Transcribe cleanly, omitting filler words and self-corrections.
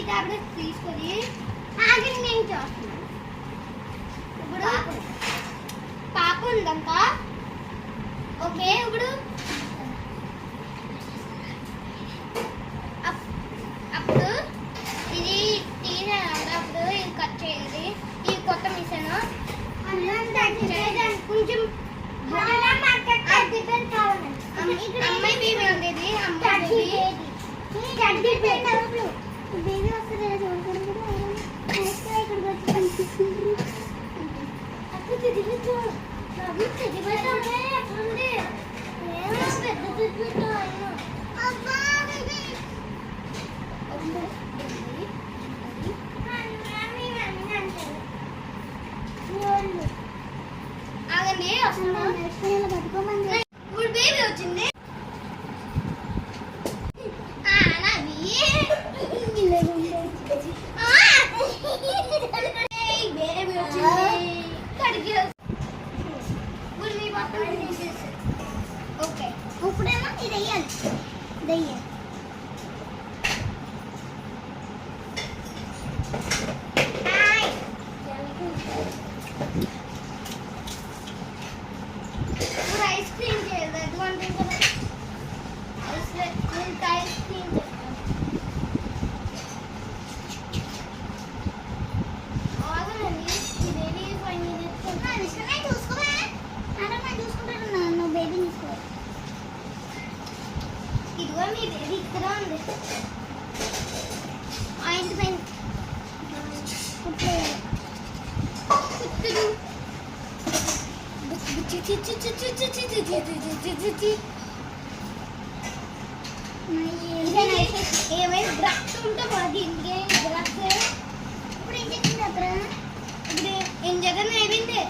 Tablets తీసుకొని ఆగి నేను చేస్తున్నాను. ఇప్పుడు పాప ఉందంట. ఓకే, ఇప్పుడు అప్పుడు ఇది తీసేటప్పుడు ఇది కట్ చేయాలి. ఈ కొత్త మిషన్ కొంచెం అమ్మాయి బేబీ ఉండేది. బేబీ వస్తుంది ఆగండి, వస్తున్నా. ఇప్పుడు బేబీ వచ్చింది. ఓకే, ఇప్పుడేమో ఇది వెయ్యాలి. ఇప్పుడు ఐస్ క్రీమ్ చేయాలి. అటువంటి ఐస్ క్రీమ్ ఇదిగో మీ బేబీ ఇక్కడ ఉంది. ఆయింట్ పైన ఏమైనా డ్రగ్స్ ఉంటే బాగా ఇంకేం డ్రగ్స్. ఇప్పుడు ఇంజక్షన్ అక్కడ ఇప్పుడు ఇంజక్షన్ అయిపోయింది.